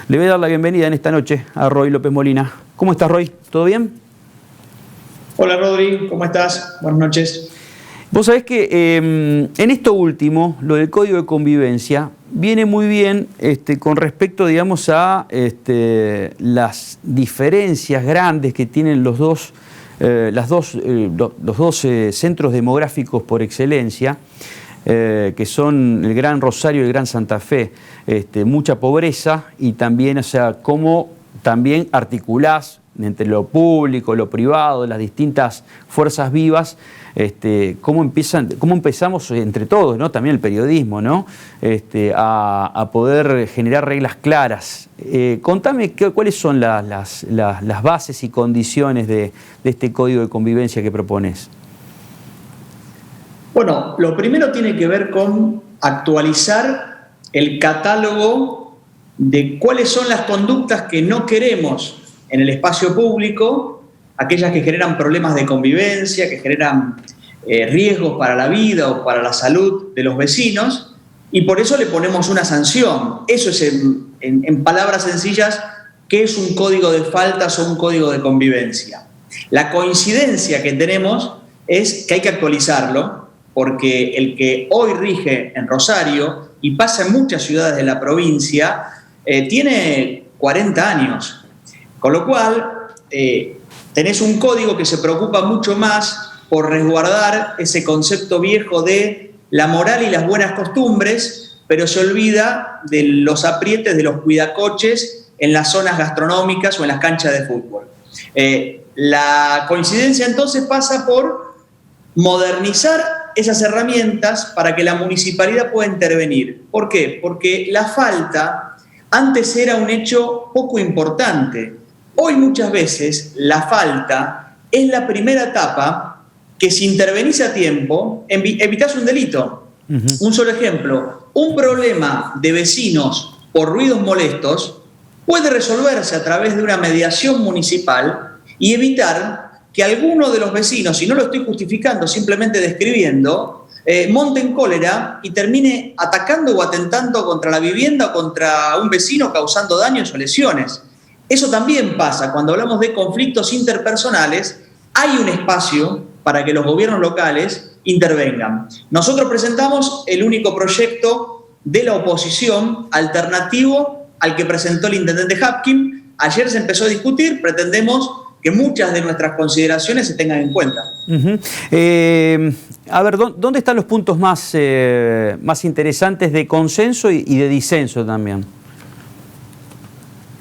Le voy a dar la bienvenida en esta noche a Roy López Molina. ¿Cómo estás, Roy? ¿Todo bien? Hola, Rodri, ¿cómo estás? Buenas noches. Vos sabés que en esto último, lo del código de convivencia, viene muy bien con respecto, digamos, a las diferencias grandes que tienen los dos centros demográficos por excelencia, que son el Gran Rosario y el Gran Santa Fe. Mucha pobreza y también, o sea, cómo también articulás entre lo público, lo privado, las distintas fuerzas vivas, cómo empezamos entre todos, ¿no? También el periodismo, ¿no? A poder generar reglas claras. Contame cuáles son las bases y condiciones de este código de convivencia que propones. Bueno, lo primero tiene que ver con actualizar el catálogo de cuáles son las conductas que no queremos en el espacio público, aquellas que generan problemas de convivencia, que generan riesgos para la vida o para la salud de los vecinos, y por eso le ponemos una sanción. Eso es, en palabras sencillas, ¿qué es un código de faltas o un código de convivencia? La coincidencia que tenemos es que hay que actualizarlo, porque el que hoy rige en Rosario y pasa en muchas ciudades de la provincia, tiene 40 años. Con lo cual, tenés un código que se preocupa mucho más por resguardar ese concepto viejo de la moral y las buenas costumbres, pero se olvida de los aprietes de los cuidacoches en las zonas gastronómicas o en las canchas de fútbol. La coincidencia entonces pasa por modernizar esas herramientas para que la municipalidad pueda intervenir. ¿Por qué? Porque la falta antes era un hecho poco importante. Hoy muchas veces la falta es la primera etapa que, si intervenís a tiempo, evitás un delito. Un solo ejemplo: un problema de vecinos por ruidos molestos puede resolverse a través de una mediación municipal y evitar que alguno de los vecinos, y no lo estoy justificando, simplemente describiendo, monte en cólera y termine atacando o atentando contra la vivienda o contra un vecino, causando daños o lesiones. Eso también pasa cuando hablamos de conflictos interpersonales. Hay un espacio para que los gobiernos locales intervengan. Nosotros presentamos el único proyecto de la oposición alternativo al que presentó el intendente Hapkin. Ayer se empezó a discutir, pretendemos que muchas de nuestras consideraciones se tengan en cuenta. A ver, ¿dónde están los puntos más interesantes de consenso y de disenso también?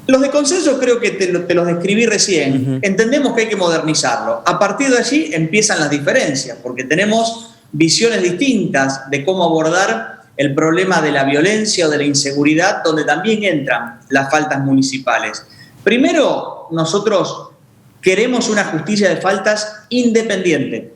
Los de consenso creo que te los describí recién. Entendemos que hay que modernizarlo. A partir de allí empiezan las diferencias, porque tenemos visiones distintas de cómo abordar el problema de la violencia o de la inseguridad, donde también entran las faltas municipales. Primero, nosotros queremos una justicia de faltas independiente.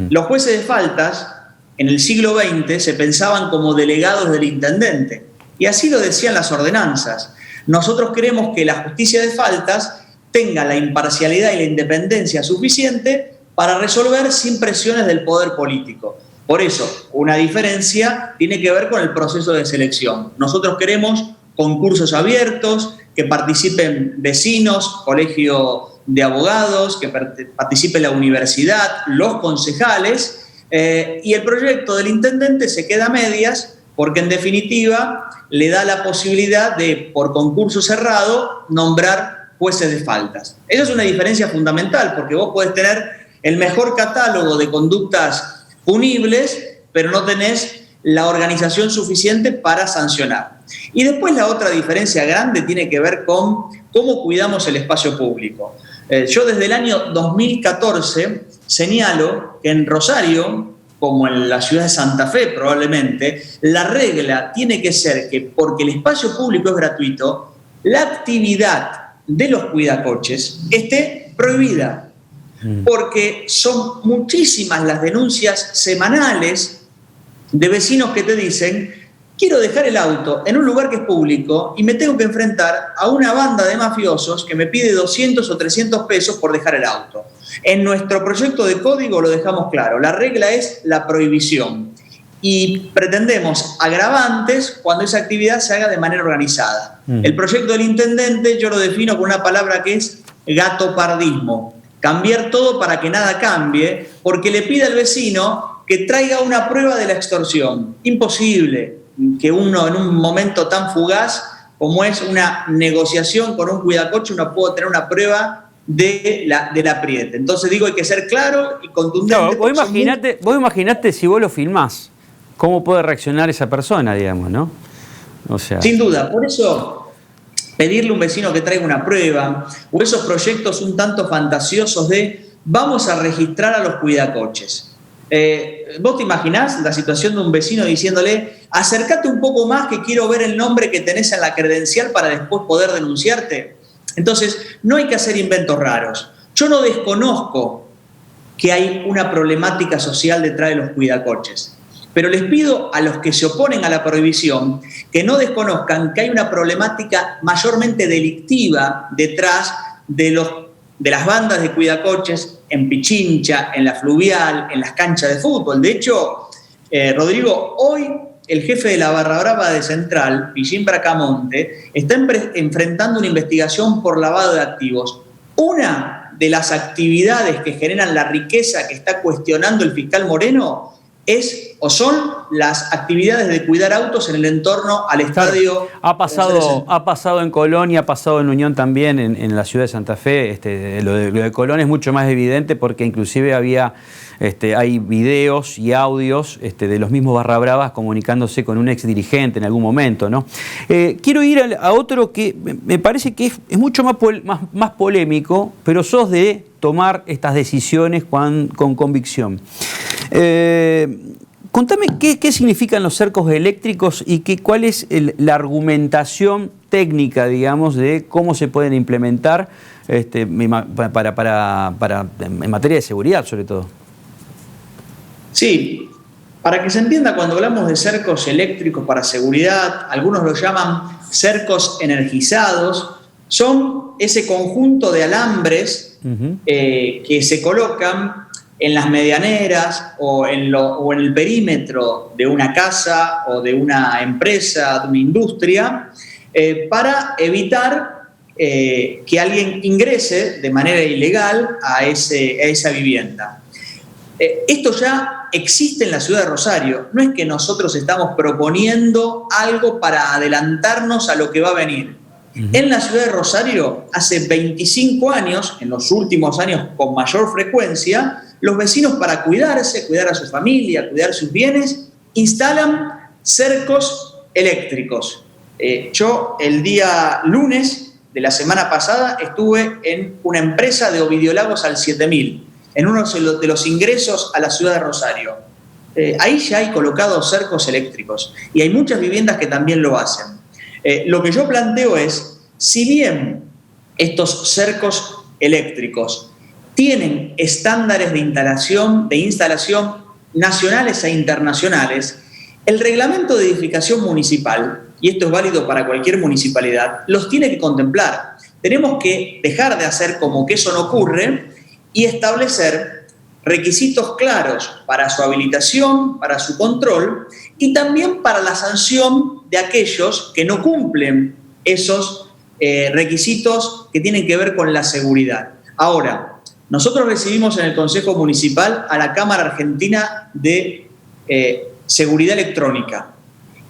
Los jueces de faltas en el siglo XX se pensaban como delegados del intendente, y así lo decían las ordenanzas. Nosotros queremos que la justicia de faltas tenga la imparcialidad y la independencia suficiente para resolver sin presiones del poder político. Por eso, una diferencia tiene que ver con el proceso de selección. Nosotros queremos concursos abiertos, que participen vecinos, colegio de abogados, que participe la universidad, los concejales, y el proyecto del intendente se queda a medias, porque en definitiva le da la posibilidad de, por concurso cerrado, nombrar jueces de faltas. Esa es una diferencia fundamental, porque vos podés tener el mejor catálogo de conductas punibles, pero no tenés la organización suficiente para sancionar. Y después la otra diferencia grande tiene que ver con cómo cuidamos el espacio público. Yo desde el año 2014 señalo que en Rosario, como en la ciudad de Santa Fe probablemente, la regla tiene que ser que, porque el espacio público es gratuito, la actividad de los cuidacoches esté prohibida. Porque son muchísimas las denuncias semanales de vecinos que te dicen: quiero dejar el auto en un lugar que es público y me tengo que enfrentar a una banda de mafiosos que me pide 200 o 300 pesos por dejar el auto. En nuestro proyecto de código lo dejamos claro: la regla es la prohibición. y pretendemos agravantes cuando esa actividad se haga de manera organizada. El proyecto del intendente yo lo defino con una palabra que es gatopardismo. Cambiar todo para que nada cambie, porque le pide al vecino que traiga una prueba de la extorsión. Imposible que uno en un momento tan fugaz como es una negociación con un cuidacoche uno pueda tener una prueba del apriete. Entonces digo, hay que ser claro y contundente. Claro, vos imaginate si vos lo filmás, cómo puede reaccionar esa persona, digamos, ¿no? O sea... Sin duda, por eso pedirle a un vecino que traiga una prueba, o esos proyectos un tanto fantasiosos de vamos a registrar a los cuidacoches. ¿Vos te imaginás la situación de un vecino diciéndole acércate un poco más que quiero ver el nombre que tenés en la credencial para después poder denunciarte? Entonces, no hay que hacer inventos raros. Yo no desconozco que hay una problemática social detrás de los cuidacoches, pero les pido a los que se oponen a la prohibición que no desconozcan que hay una problemática mayormente delictiva detrás de las bandas de cuidacoches en Pichincha, en la Fluvial, en las canchas de fútbol. De hecho, Rodrigo, hoy el jefe de la Barra Brava de Central, Pillín Bracamonte, está enfrentando una investigación por lavado de activos. Una de las actividades que generan la riqueza que está cuestionando el fiscal Moreno son las actividades de cuidar autos en el entorno al estadio. Ha pasado en Colonia, ha pasado en Unión también, en la ciudad de Santa Fe. Lo de Colón es mucho más evidente porque inclusive hay videos y audios de los mismos Barra Bravas comunicándose con un ex dirigente en algún momento, ¿no? Quiero ir a otro que me parece que es mucho más polémico, pero sos de tomar estas decisiones con convicción. Contame qué significan los cercos eléctricos y cuál es la argumentación técnica, digamos, de cómo se pueden implementar en materia de seguridad, sobre todo. Sí, para que se entienda, cuando hablamos de cercos eléctricos para seguridad, algunos lo llaman cercos energizados, son ese conjunto de alambres que se colocan en las medianeras o en el perímetro de una casa o de una empresa, de una industria, para evitar que alguien ingrese de manera ilegal a esa vivienda. Esto ya existe en la ciudad de Rosario. No es que nosotros estamos proponiendo algo para adelantarnos a lo que va a venir. En la ciudad de Rosario, hace 25 años, en los últimos años con mayor frecuencia, los vecinos, para cuidarse, cuidar a su familia, cuidar sus bienes, instalan cercos eléctricos. Yo el día lunes de la semana pasada estuve en una empresa de Ovidio Lagos al 7000, en uno de los ingresos a la ciudad de Rosario. Ahí ya hay colocados cercos eléctricos y hay muchas viviendas que también lo hacen. Lo que yo planteo es, si bien estos cercos eléctricos tienen estándares de instalación nacionales e internacionales, el reglamento de edificación municipal, y esto es válido para cualquier municipalidad, los tiene que contemplar. Tenemos que dejar de hacer como que eso no ocurre y establecer requisitos claros para su habilitación, para su control y también para la sanción de aquellos que no cumplen esos requisitos que tienen que ver con la seguridad. Ahora, nosotros recibimos en el Consejo Municipal a la Cámara Argentina de Seguridad Electrónica,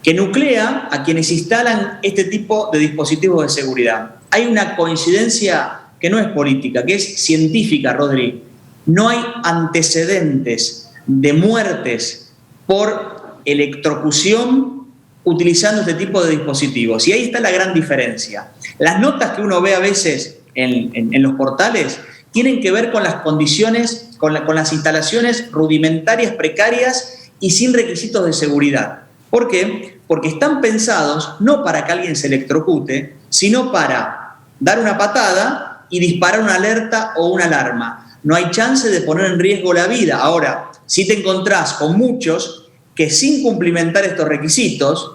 que nuclea a quienes instalan este tipo de dispositivos de seguridad. Hay una coincidencia que no es política, que es científica, Rodri. No hay antecedentes de muertes por electrocución utilizando este tipo de dispositivos. Y ahí está la gran diferencia. Las notas que uno ve a veces en los portales tienen que ver con las condiciones, con las instalaciones rudimentarias, precarias y sin requisitos de seguridad. ¿Por qué? Porque están pensados no para que alguien se electrocute, sino para dar una patada y disparar una alerta o una alarma. No hay chance de poner en riesgo la vida. Ahora, si te encontrás con muchos que sin cumplimentar estos requisitos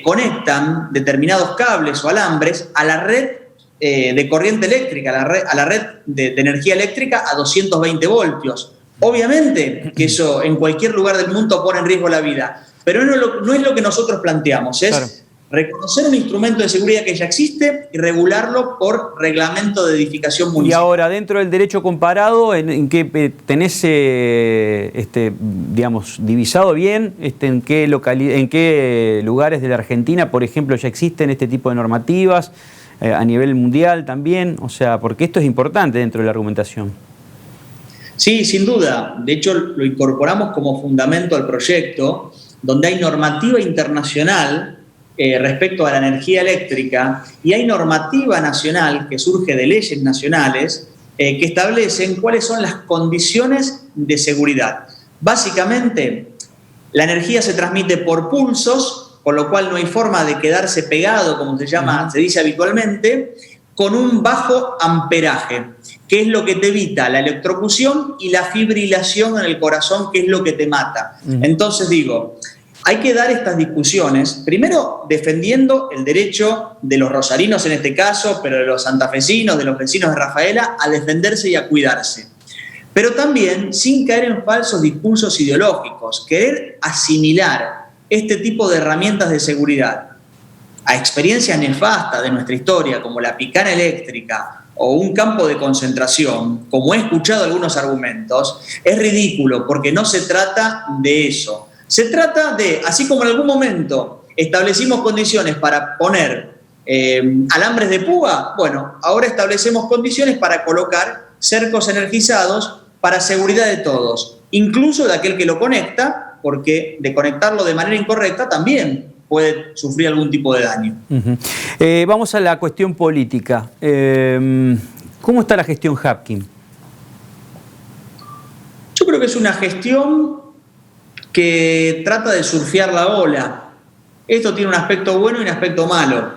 conectan determinados cables o alambres a la red de corriente eléctrica, a la red de energía eléctrica a 220 voltios, Obviamente que eso en cualquier lugar del mundo pone en riesgo la vida, pero no es lo que nosotros planteamos, es claro, reconocer un instrumento de seguridad que ya existe y regularlo por reglamento de edificación municipal. Y ahora, dentro del derecho comparado, ¿en qué tenés, digamos, divisado bien en qué lugares de la Argentina, por ejemplo, ya existen este tipo de normativas, a nivel mundial también? O sea, porque esto es importante dentro de la argumentación. Sí, sin duda. De hecho, lo incorporamos como fundamento al proyecto, donde hay normativa internacional respecto a la energía eléctrica y hay normativa nacional que surge de leyes nacionales que establecen cuáles son las condiciones de seguridad. Básicamente, la energía se transmite por pulsos, con lo cual no hay forma de quedarse pegado, como se dice habitualmente, con un bajo amperaje, que es lo que te evita la electrocución y la fibrilación en el corazón, que es lo que te mata. Entonces digo, hay que dar estas discusiones, primero defendiendo el derecho de los rosarinos en este caso, pero de los santafesinos, de los vecinos de Rafaela, a defenderse y a cuidarse. Pero también sin caer en falsos discursos ideológicos, querer asimilar este tipo de herramientas de seguridad a experiencias nefastas de nuestra historia, como la picana eléctrica o un campo de concentración, como he escuchado algunos argumentos, es ridículo, porque no se trata de eso. Se trata de, así como en algún momento establecimos condiciones para poner alambres de púa, bueno, ahora establecemos condiciones para colocar cercos energizados para seguridad de todos, incluso de aquel que lo conecta, porque de conectarlo de manera incorrecta también puede sufrir algún tipo de daño. Vamos a la cuestión política. ¿Cómo está la gestión Hapkin? Yo creo que es una gestión que trata de surfear la ola. Esto tiene un aspecto bueno y un aspecto malo.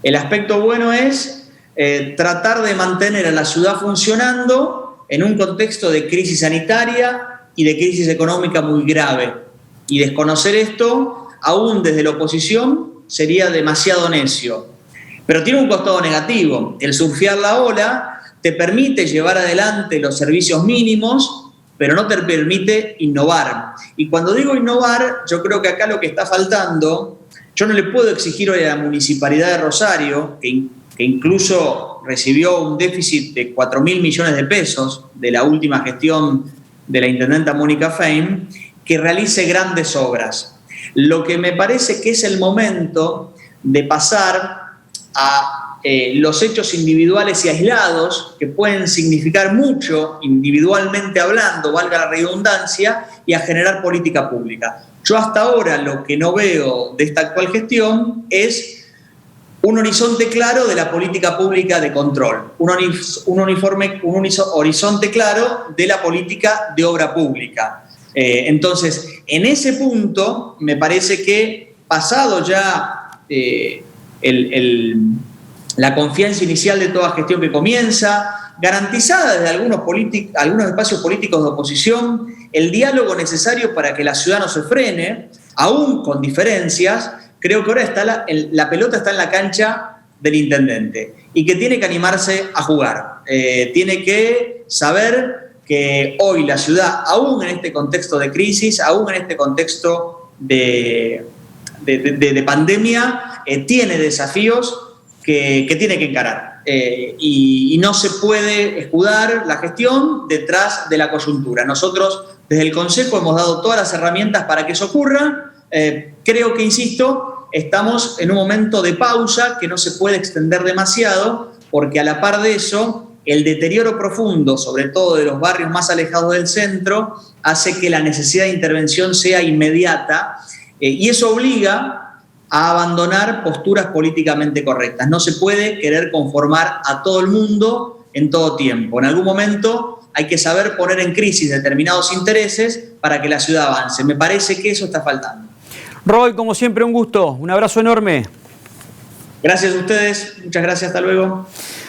El aspecto bueno es tratar de mantener a la ciudad funcionando en un contexto de crisis sanitaria y de crisis económica muy grave. Y desconocer esto, aún desde la oposición, sería demasiado necio. Pero tiene un costado negativo. El surfear la ola te permite llevar adelante los servicios mínimos, pero no te permite innovar. Y cuando digo innovar, yo creo que acá lo que está faltando, yo no le puedo exigir hoy a la Municipalidad de Rosario, que incluso recibió un déficit de 4.000 millones de pesos de la última gestión de la intendenta Mónica Fein, que realice grandes obras. Lo que me parece que es el momento de pasar a los hechos individuales y aislados, que pueden significar mucho individualmente hablando, valga la redundancia, y a generar política pública. Yo hasta ahora lo que no veo de esta actual gestión es un horizonte claro de la política pública de control, un horizonte claro de la política de obra pública. Entonces, en ese punto, me parece que pasado ya la confianza inicial de toda gestión que comienza, garantizada desde algunos espacios políticos de oposición, el diálogo necesario para que la ciudad no se frene, aún con diferencias, creo que ahora la pelota está en la cancha del intendente y que tiene que animarse a jugar. Tiene que saber que hoy la ciudad, aún en este contexto de crisis, aún en este contexto de pandemia, tiene desafíos que tiene que encarar. Y no se puede escudar la gestión detrás de la coyuntura. Nosotros, desde el Consejo, hemos dado todas las herramientas para que eso ocurra. Creo que, insisto, estamos en un momento de pausa que no se puede extender demasiado, porque a la par de eso, el deterioro profundo, sobre todo de los barrios más alejados del centro, hace que la necesidad de intervención sea inmediata, y eso obliga a abandonar posturas políticamente correctas. No se puede querer conformar a todo el mundo en todo tiempo. En algún momento hay que saber poner en crisis determinados intereses para que la ciudad avance. Me parece que eso está faltando. Roy, como siempre, un gusto. Un abrazo enorme. Gracias a ustedes. Muchas gracias. Hasta luego.